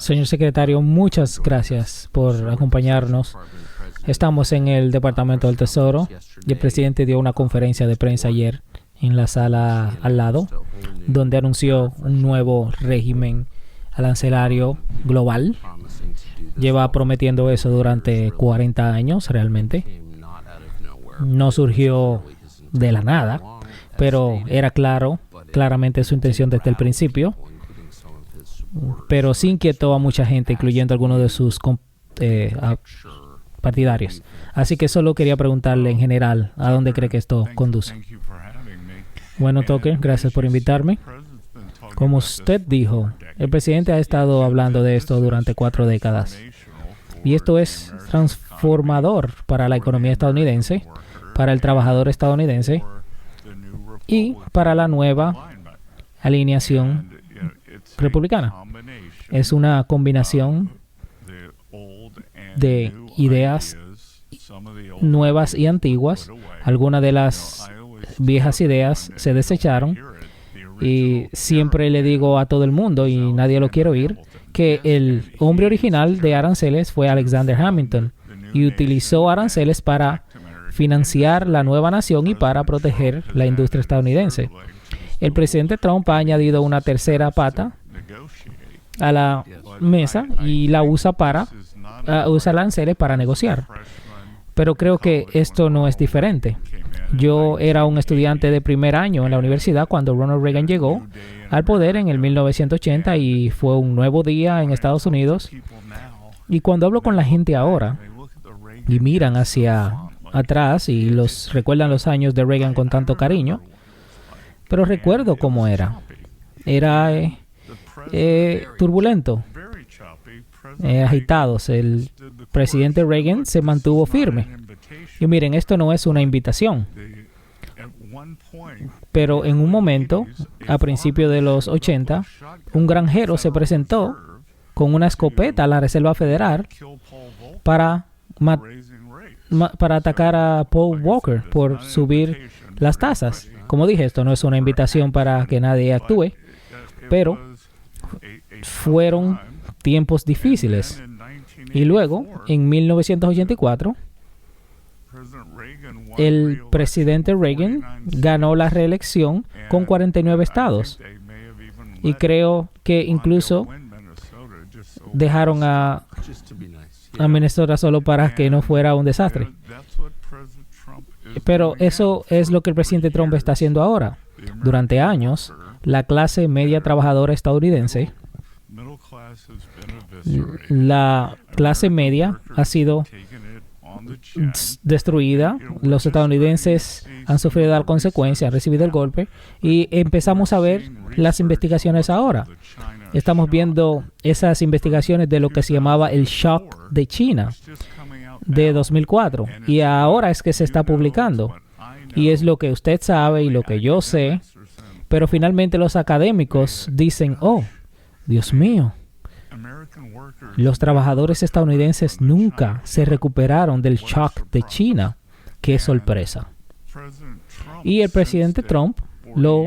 Señor secretario, muchas gracias por acompañarnos. Estamos en el Departamento del Tesoro y el presidente dio una conferencia de prensa ayer en la sala al lado, donde anunció un nuevo régimen arancelario global. Lleva prometiendo eso durante 40 años realmente. No surgió de la nada, pero era claramente su intención desde el principio. Pero sí inquietó a mucha gente, incluyendo algunos de sus partidarios. Así que solo quería preguntarle en general, ¿a dónde cree que esto conduce? Bueno, Tucker, gracias por invitarme. Como usted dijo, el presidente ha estado hablando de esto durante 4 décadas. Y esto es transformador para la economía estadounidense, para el trabajador estadounidense y para la nueva alineación republicana. Es una combinación de ideas nuevas y antiguas. Algunas de las viejas ideas se desecharon y siempre le digo a todo el mundo, y nadie lo quiere oír, que el hombre original de aranceles fue Alexander Hamilton y utilizó aranceles para financiar la nueva nación y para proteger la industria estadounidense. El presidente Trump ha añadido una tercera pata a la mesa y la usa aranceles para negociar. Pero creo que esto no es diferente. Yo era un estudiante de primer año en la universidad cuando Ronald Reagan llegó al poder en el 1980 y fue un nuevo día en Estados Unidos. Y cuando hablo con la gente ahora y miran hacia atrás y recuerdan los años de Reagan con tanto cariño, pero recuerdo cómo era. Era turbulento, agitados. El presidente Reagan se mantuvo firme. Y miren, esto no es una invitación. Pero en un momento, a principios de los 80, un granjero se presentó con una escopeta a la Reserva Federal para atacar a Paul Walker por subir las tasas. Como dije, esto no es una invitación para que nadie actúe, pero fueron tiempos difíciles. Y luego, en 1984, el presidente Reagan ganó la reelección con 49 estados. Y creo que incluso dejaron a Minnesota solo para que no fuera un desastre. Pero eso es lo que el presidente Trump está haciendo ahora. Durante años, la clase media trabajadora estadounidense, la clase media ha sido destruida. Los estadounidenses han sufrido la consecuencia, han recibido el golpe y empezamos a ver las investigaciones ahora. Estamos viendo esas investigaciones de lo que se llamaba el shock de China de 2004 y ahora es que se está publicando y es lo que usted sabe y lo que yo sé, pero finalmente los académicos dicen, oh, Dios mío, los trabajadores estadounidenses nunca se recuperaron del shock de China. ¡Qué sorpresa! Y el presidente Trump lo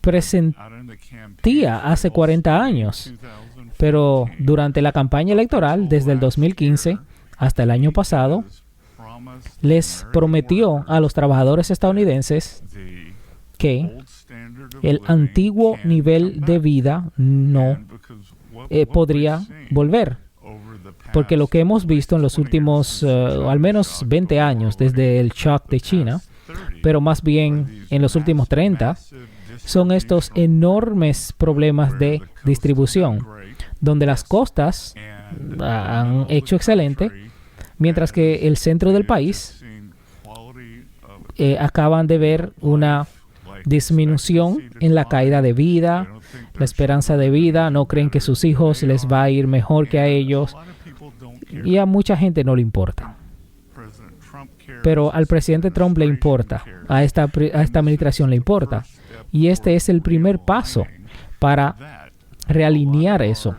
presentía hace 40 años, pero durante la campaña electoral, desde el 2015 hasta el año pasado, les prometió a los trabajadores estadounidenses que el antiguo nivel de vida no podría volver. Porque lo que hemos visto en los últimos al menos 20 años, desde el shock de China, pero más bien en los últimos 30, son estos enormes problemas de distribución, donde las costas han hecho excelente, mientras que el centro del país acaban de ver una disminución en la caída de vida, la esperanza de vida, no creen que sus hijos les va a ir mejor que a ellos y a mucha gente no le importa. Pero al presidente Trump le importa, a esta administración le importa y este es el primer paso para realinear eso.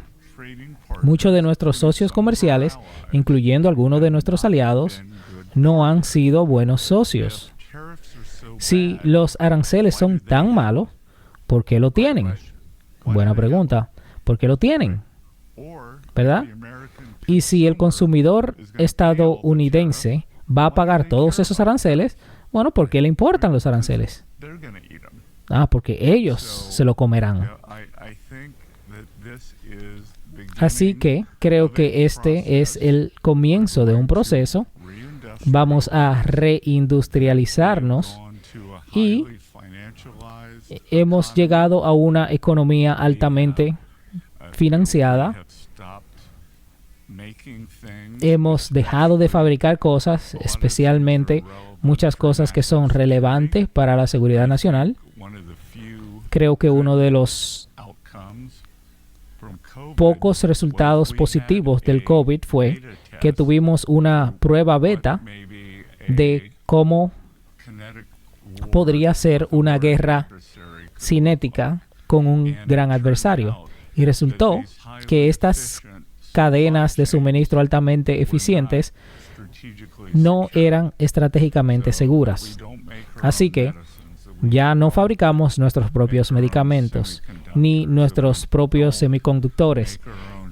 Muchos de nuestros socios comerciales, incluyendo algunos de nuestros aliados, no han sido buenos socios. Si los aranceles son tan malos, ¿por qué lo tienen? Buena pregunta. ¿Por qué lo tienen? ¿verdad? Y si el consumidor estadounidense va a pagar todos esos aranceles, bueno, ¿por qué le importan los aranceles? Porque ellos se lo comerán. Así que creo que este es el comienzo de un proceso. Vamos a reindustrializarnos y hemos llegado a una economía altamente financiada. Hemos dejado de fabricar cosas, especialmente muchas cosas que son relevantes para la seguridad nacional. Creo que uno de los pocos resultados positivos del COVID fue que tuvimos una prueba beta de cómo podría ser una guerra cinética con un gran adversario. Y resultó que estas cadenas de suministro altamente eficientes no eran estratégicamente seguras. Así que ya no fabricamos nuestros propios medicamentos, ni nuestros propios semiconductores,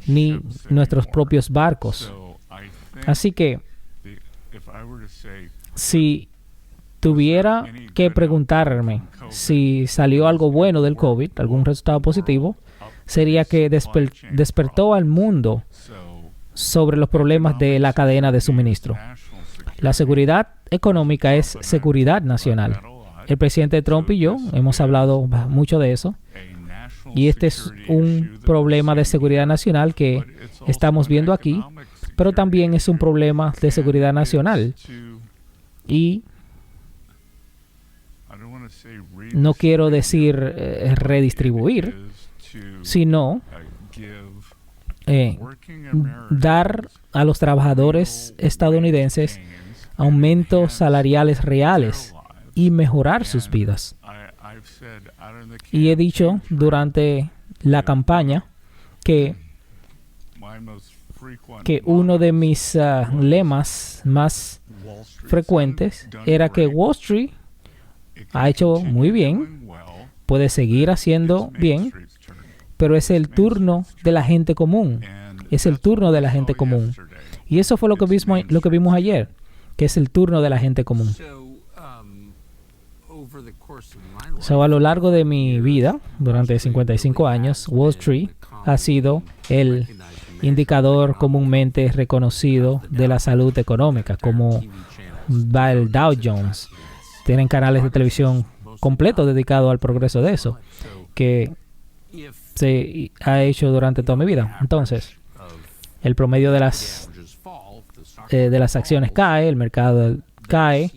ni nuestros propios barcos. Así que si tuviera que preguntarme si salió algo bueno del COVID, algún resultado positivo, sería que despertó al mundo sobre los problemas de la cadena de suministro. La seguridad económica es seguridad nacional. El presidente Trump y yo hemos hablado mucho de eso. Y este es un problema de seguridad nacional que estamos viendo aquí, pero también es un problema de seguridad nacional. Y no quiero decir redistribuir, sino dar a los trabajadores estadounidenses aumentos salariales reales y mejorar sus vidas. Y he dicho durante la campaña que uno de mis lemas más frecuentes era que Wall Street ha hecho muy bien, puede seguir haciendo bien, pero es el turno de la gente común. Es el turno de la gente común. Y eso fue lo que vimos ayer, que es el turno de la gente común. A lo largo de mi vida, durante 55 años, Wall Street ha sido el indicador comúnmente reconocido de la salud económica, como va el Dow Jones. Tienen canales de televisión completos dedicados al progreso de eso, que se ha hecho durante toda mi vida. Entonces, el promedio de las acciones cae, el mercado cae.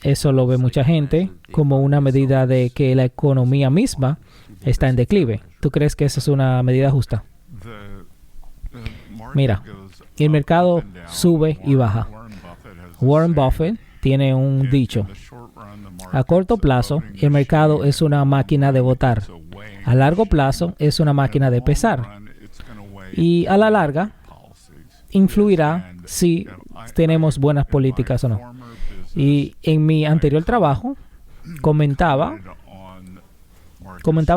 Eso lo ve mucha gente como una medida de que la economía misma está en declive. ¿Tú crees que esa es una medida justa? Mira, el mercado sube y baja. Warren Buffett tiene un dicho: a corto plazo, el mercado es una máquina de votar. A largo plazo, es una máquina de pesar. Y a la larga, influirá si tenemos buenas políticas o no. Y en mi anterior trabajo, comentaba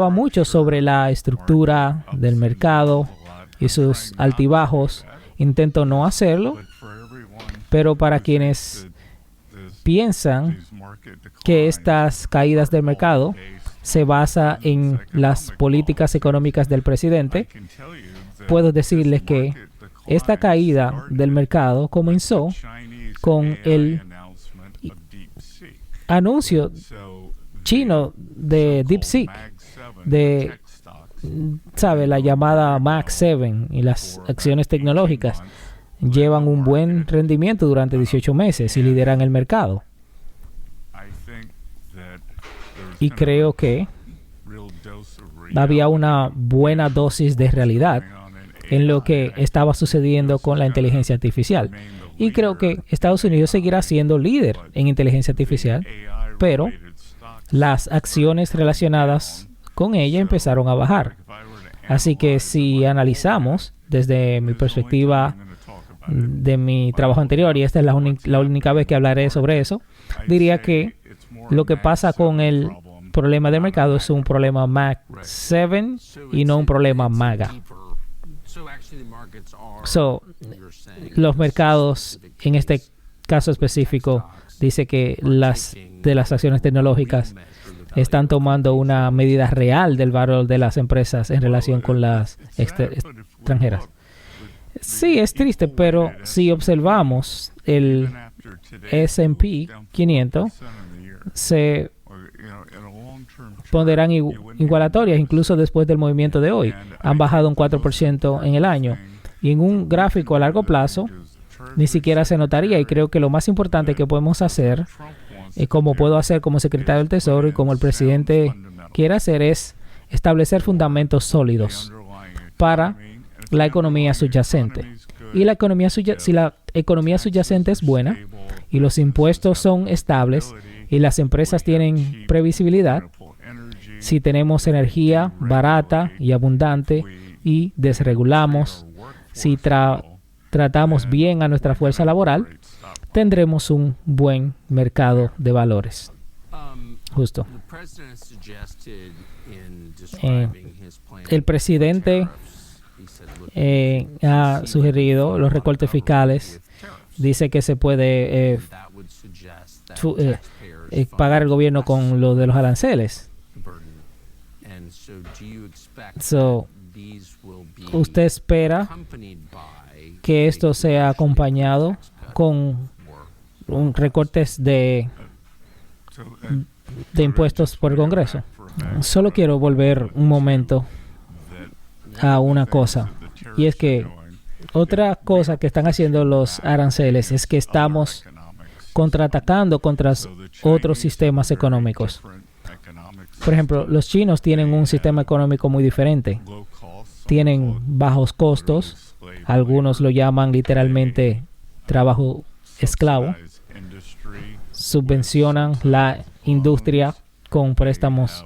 mucho sobre la estructura del mercado y sus altibajos. Intento no hacerlo, pero para quienes piensan que estas caídas del mercado se basan en las políticas económicas del presidente, puedo decirles que esta caída del mercado comenzó con el anuncio chino de DeepSeek, la llamada Mach 7, y las acciones tecnológicas llevan un buen rendimiento durante 18 meses y lideran el mercado. Y creo que había una buena dosis de realidad en lo que estaba sucediendo con la inteligencia artificial. Y creo que Estados Unidos seguirá siendo líder en inteligencia artificial, pero las acciones relacionadas con ella empezaron a bajar. Así que si analizamos desde mi perspectiva de mi trabajo anterior, y esta es la única vez que hablaré sobre eso, diría que lo que pasa con el problema del mercado es un problema Mach 7 y no un problema MAGA. Los mercados, en este caso específico, dice que las acciones tecnológicas están tomando una medida real del valor de las empresas en relación con las extranjeras. Sí, es triste, pero si observamos el S&P 500, se pondrán igualatorias incluso después del movimiento de hoy. Han bajado un 4% en el año. Y en un gráfico a largo plazo, ni siquiera se notaría. Y creo que lo más importante que podemos hacer, como puedo hacer como secretario del Tesoro y como el presidente quiere hacer, es establecer fundamentos sólidos para la economía subyacente. Y si la economía subyacente es buena y los impuestos son estables y las empresas tienen previsibilidad, si tenemos energía barata y abundante y desregulamos, si tratamos bien a nuestra fuerza laboral, tendremos un buen mercado de valores. Justo. El presidente ha sugerido los recortes fiscales. Dice que se puede pagar el gobierno con lo de los aranceles. ¿Usted espera que esto sea acompañado con recortes de impuestos por el Congreso? Solo quiero volver un momento a una cosa, y es que otra cosa que están haciendo los aranceles es que estamos contraatacando contra otros sistemas económicos. Por ejemplo, los chinos tienen un sistema económico muy diferente. Tienen bajos costos, algunos lo llaman literalmente trabajo esclavo, subvencionan la industria con préstamos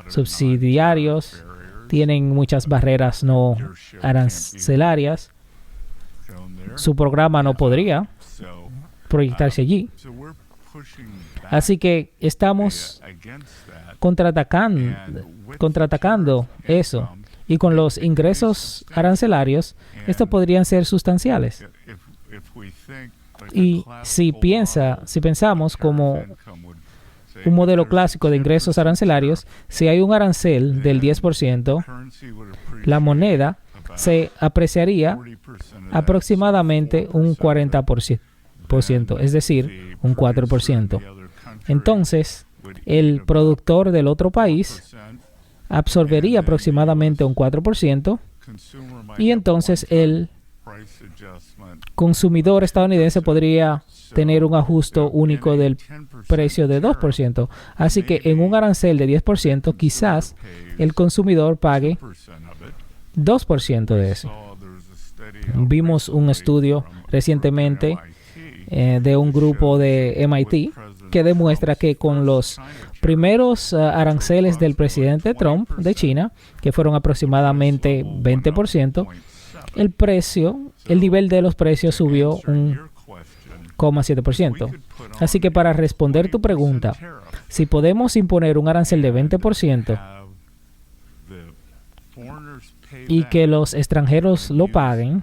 subsidiarios, tienen muchas barreras no arancelarias, su programa no podría proyectarse allí. Así que estamos contraatacando eso. Y con los ingresos arancelarios, estos podrían ser sustanciales. Y si pensamos como un modelo clásico de ingresos arancelarios, si hay un arancel del 10%, la moneda se apreciaría aproximadamente un 40%, es decir, un 4%. Entonces, el productor del otro país absorbería aproximadamente un 4%, y entonces el consumidor estadounidense podría tener un ajuste único del precio de 2%. Así que en un arancel de 10%, quizás el consumidor pague 2% de eso. Vimos un estudio recientemente de un grupo de MIT que demuestra que con los primeros aranceles del presidente Trump de China, que fueron aproximadamente 20%, el nivel de los precios subió un 0,7%. Así que para responder tu pregunta, si podemos imponer un arancel de 20% y que los extranjeros lo paguen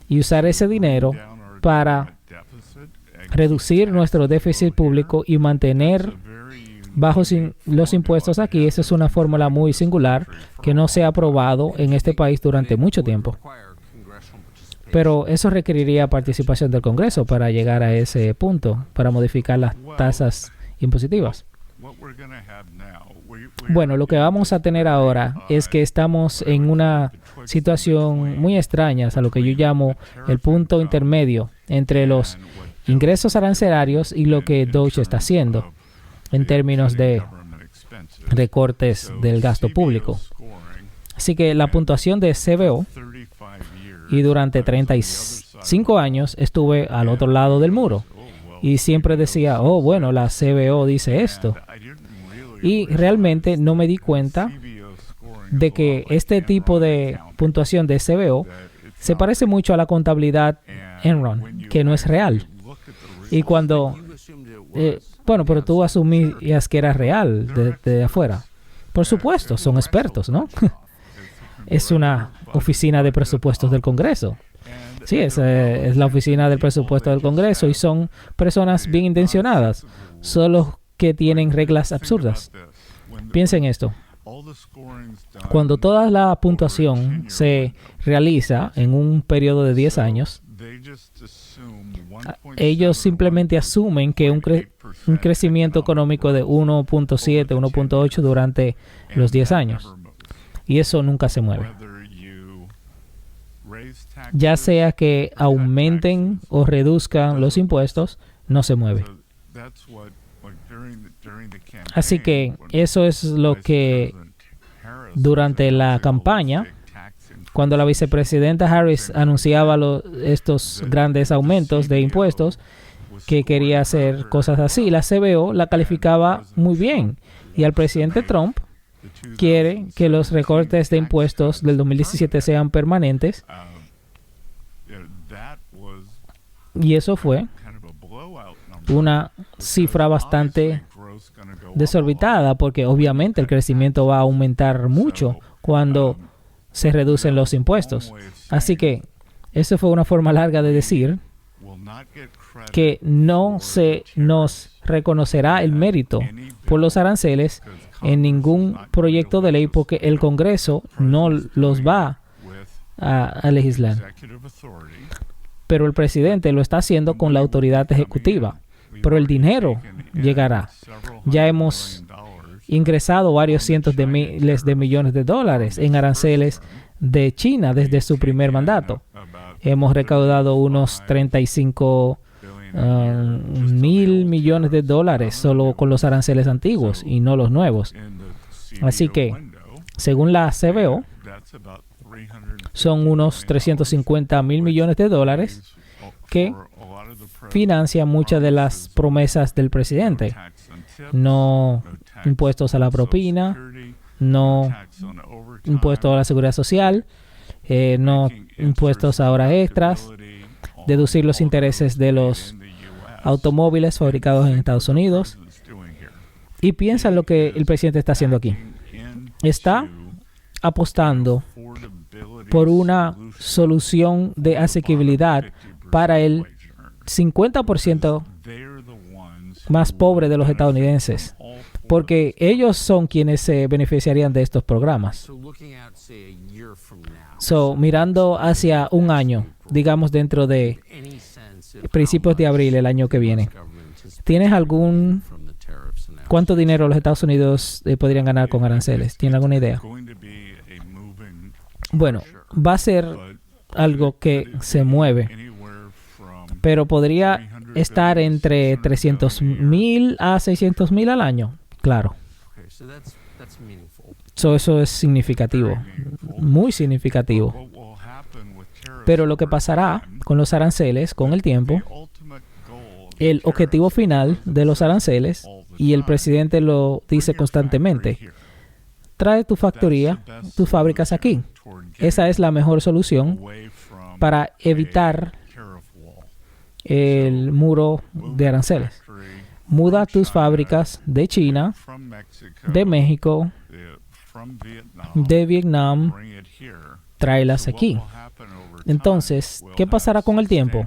y usar ese dinero para reducir nuestro déficit público y mantener bajos los impuestos aquí, esa es una fórmula muy singular que no se ha aprobado en este país durante mucho tiempo. Pero eso requeriría participación del Congreso para llegar a ese punto, para modificar las tasas impositivas. Bueno, lo que vamos a tener ahora es que estamos en una situación muy extraña, a lo que yo llamo el punto intermedio entre los ingresos arancelarios y lo que Doge está haciendo en términos de recortes del gasto público. Así que la puntuación de CBO, y durante 35 años estuve al otro lado del muro y siempre decía, oh, bueno, la CBO dice esto. Y realmente no me di cuenta de que este tipo de puntuación de CBO se parece mucho a la contabilidad Enron, que no es real. Y cuando... pero tú asumías que era real desde afuera. Por supuesto, son expertos, ¿no? Es una oficina de presupuestos del Congreso. Sí, es la oficina del presupuesto del Congreso y son personas bien intencionadas, solo que tienen reglas absurdas. Piensen esto. Cuando toda la puntuación se realiza en un periodo de 10 años, ellos simplemente asumen que un crecimiento económico de 1.7, 1.8 durante los 10 años. Y eso nunca se mueve. Ya sea que aumenten o reduzcan los impuestos, no se mueve. Así que eso es lo que durante la campaña, cuando la vicepresidenta Harris anunciaba estos grandes aumentos de impuestos, que quería hacer cosas así, la CBO la calificaba muy bien. Y al presidente Trump quiere que los recortes de impuestos del 2017 sean permanentes. Y eso fue una cifra bastante desorbitada, porque obviamente el crecimiento va a aumentar mucho cuando se reducen los impuestos. Así que eso fue una forma larga de decir que no se nos reconocerá el mérito por los aranceles en ningún proyecto de ley, porque el Congreso no los va a legislar. Pero el presidente lo está haciendo con la autoridad ejecutiva. Pero el dinero llegará. Ya hemos ingresado varios cientos de miles de millones de dólares en aranceles de China desde su primer mandato. Hemos recaudado unos 35 mil millones de dólares solo con los aranceles antiguos y no los nuevos. Así que, según la CBO, son unos 350 mil millones de dólares que financian muchas de las promesas del presidente. No impuestos a la propina, no impuestos a la seguridad social, no impuestos a horas extras, deducir los intereses de los automóviles fabricados en Estados Unidos. Y piensa en lo que el presidente está haciendo aquí. Está apostando por una solución de asequibilidad para el 50% más pobre de los estadounidenses, porque ellos son quienes se beneficiarían de estos programas. Mirando hacia un año, digamos dentro de principios de abril el año que viene, ¿tienes cuánto dinero los Estados Unidos podrían ganar con aranceles? ¿Tiene alguna idea? Bueno, va a ser algo que se mueve, pero podría estar entre 300,000 a 600,000 al año. Claro. Eso es significativo, muy significativo. Pero lo que pasará con los aranceles con el tiempo, el objetivo final de los aranceles, y el presidente lo dice constantemente: trae tu factoría, tus fábricas aquí. Esa es la mejor solución para evitar el muro de aranceles. Muda tus fábricas de China, de México, de Vietnam, tráelas aquí. Entonces, ¿qué pasará con el tiempo?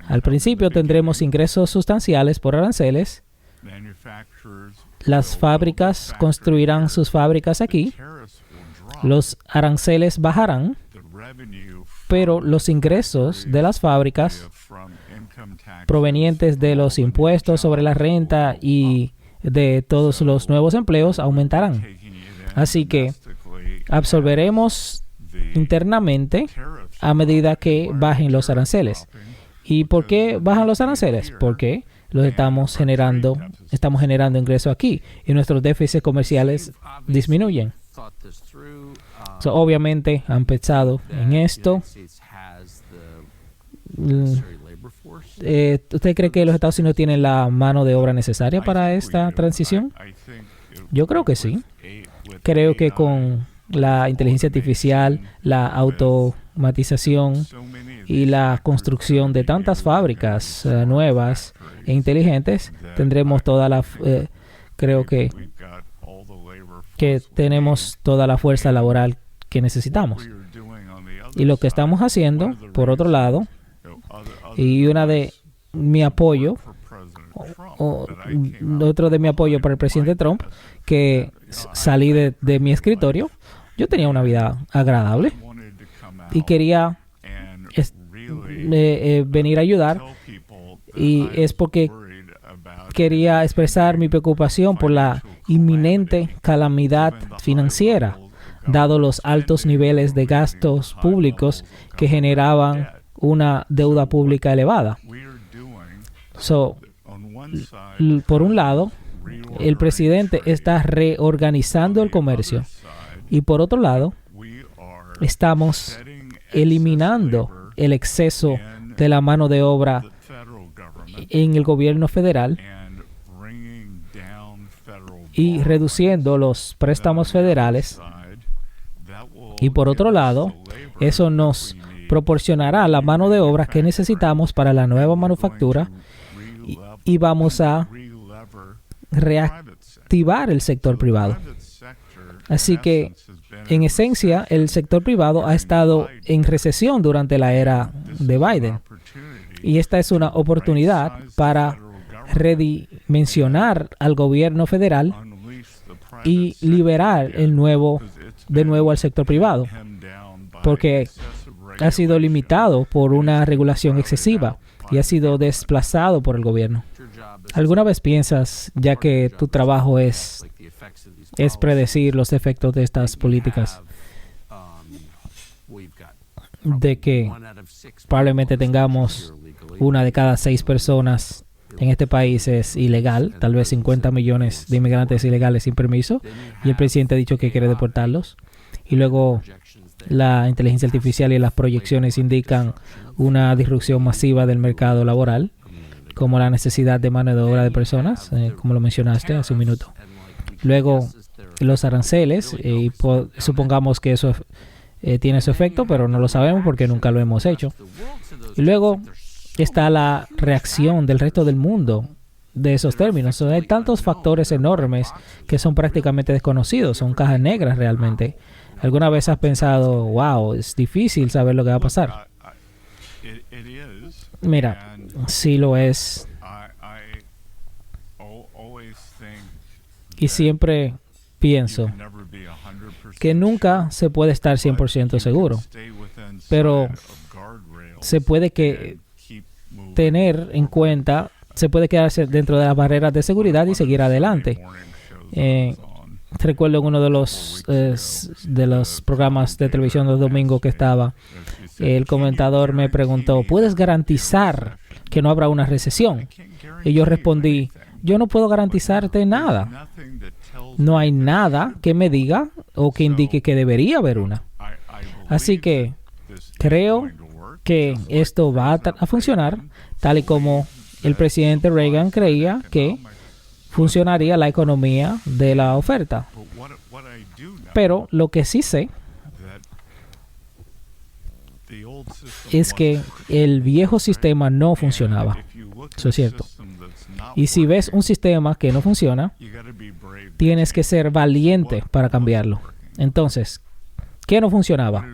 Al principio tendremos ingresos sustanciales por aranceles. Las fábricas construirán sus fábricas aquí. Los aranceles bajarán, pero los ingresos de las fábricas provenientes de los impuestos sobre la renta y de todos los nuevos empleos aumentarán. Así que absorberemos internamente a medida que bajen los aranceles. ¿Y por qué bajan los aranceles? Porque estamos generando ingresos aquí y nuestros déficits comerciales disminuyen. Obviamente han pensado en esto. ¿Usted cree que los Estados Unidos tienen la mano de obra necesaria para esta transición? Yo creo que sí. Creo que con la inteligencia artificial, la automatización y la construcción de tantas fábricas nuevas e inteligentes, tendremos creo que tenemos toda la fuerza laboral que necesitamos. Y lo que estamos haciendo, por otro lado, y una de mi apoyo, otro de mi apoyo para el presidente Trump, que salí de mi escritorio, yo tenía una vida agradable y quería venir a ayudar, y es porque quería expresar mi preocupación por la inminente calamidad financiera, dado los altos niveles de gastos públicos que generaban una deuda pública elevada. Por un lado, el presidente está reorganizando el comercio, y por otro lado, estamos eliminando el exceso de la mano de obra en el gobierno federal y reduciendo los préstamos federales. Y por otro lado, eso nos proporcionará la mano de obra que necesitamos para la nueva manufactura, y vamos a reactivar el sector privado. Así que, en esencia, el sector privado ha estado en recesión durante la era de Biden. Y esta es una oportunidad para redimensionar al gobierno federal y liberar de nuevo al sector privado, porque ha sido limitado por una regulación excesiva y ha sido desplazado por el gobierno. ¿Alguna vez piensas, ya que tu trabajo es predecir los efectos de estas políticas, de que probablemente tengamos 1 de cada 6 personas en este país es ilegal, tal vez 50 millones de inmigrantes ilegales sin permiso, y el presidente ha dicho que quiere deportarlos? Y luego la inteligencia artificial y las proyecciones indican una disrupción masiva del mercado laboral, como la necesidad de mano de obra de personas, como lo mencionaste hace un minuto. Luego, los aranceles, y supongamos que eso tiene su efecto, pero no lo sabemos porque nunca lo hemos hecho. Y luego está la reacción del resto del mundo de esos términos. Hay tantos factores enormes que son prácticamente desconocidos, son cajas negras realmente. ¿Alguna vez has pensado, wow, es difícil saber lo que va a pasar? Mira, sí lo es. Y siempre pienso que nunca se puede estar 100% seguro, pero se puede tener en cuenta, se puede quedarse dentro de las barreras de seguridad y seguir adelante. Recuerdo en uno de los programas de televisión del domingo que estaba, el comentador me preguntó, ¿puedes garantizar que no habrá una recesión? Y yo respondí, yo no puedo garantizarte nada. No hay nada que me diga o que indique que debería haber una. Así que creo que esto va a funcionar tal y como el presidente Reagan creía que funcionaría la economía de la oferta. Pero lo que sí sé es que el viejo sistema no funcionaba. Eso es cierto. Y si ves un sistema que no funciona, tienes que ser valiente para cambiarlo. Entonces, ¿qué no funcionaba?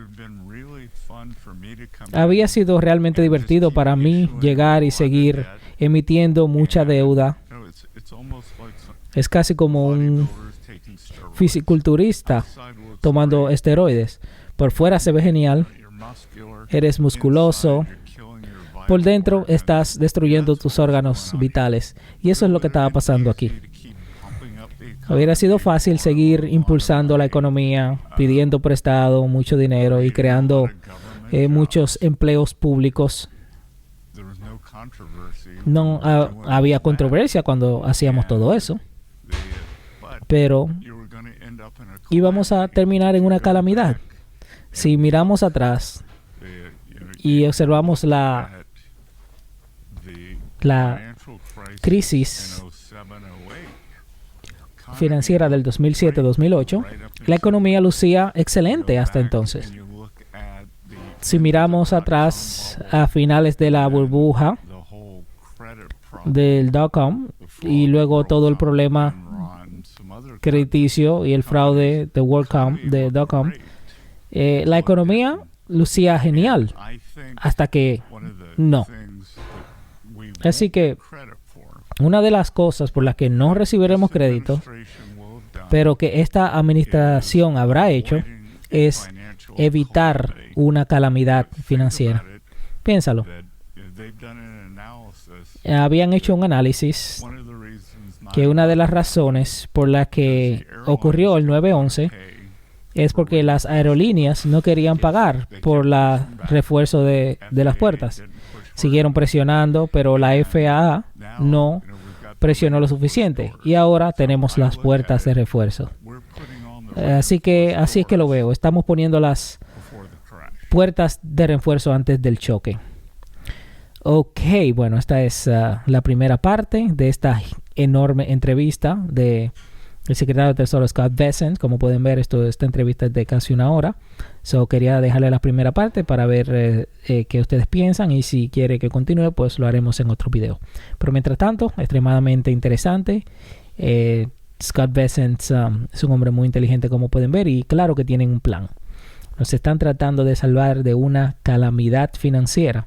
Había sido realmente divertido para mí llegar y seguir emitiendo mucha deuda. Es casi como un fisiculturista tomando esteroides. Por fuera se ve genial, eres musculoso, por dentro estás destruyendo tus órganos vitales. Y eso es lo que estaba pasando aquí. Hubiera sido fácil seguir impulsando la economía, pidiendo prestado mucho dinero y creando muchos empleos públicos. No había controversia cuando hacíamos todo eso, pero íbamos a terminar en una calamidad. Si miramos atrás y observamos la crisis financiera del 2007-2008, la economía lucía excelente hasta entonces. Si miramos atrás a finales de la burbuja del dot-com y luego todo el problema crediticio y el fraude de dot-com, la economía lucía genial hasta que no. Así que una de las cosas por las que no recibiremos crédito, pero que esta administración habrá hecho, es evitar una calamidad financiera. Piénsalo. Habían hecho un análisis que una de las razones por las que ocurrió el 9/11 es porque las aerolíneas no querían pagar por el refuerzo de las puertas. Siguieron presionando, pero la FAA no presionó lo suficiente. Y ahora tenemos las puertas de refuerzo. Así es que lo veo. Estamos poniendo las puertas de refuerzo antes del choque. Ok, bueno, esta es la primera parte de esta enorme entrevista de el secretario de Tesoro Scott Bessent. Como pueden ver, esta entrevista es de casi una hora. Quería dejarle la primera parte para ver qué ustedes piensan, y si quiere que continúe, pues lo haremos en otro video. Pero mientras tanto, extremadamente interesante. Scott Bessent es un hombre muy inteligente, como pueden ver, y claro que tienen un plan. Nos están tratando de salvar de una calamidad financiera.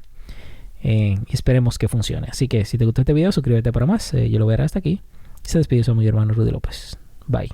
Y esperemos que funcione. Así que si te gustó este video, suscríbete para más. Yo lo veré hasta aquí. Se despide su amigo hermano Rudy López. Bye.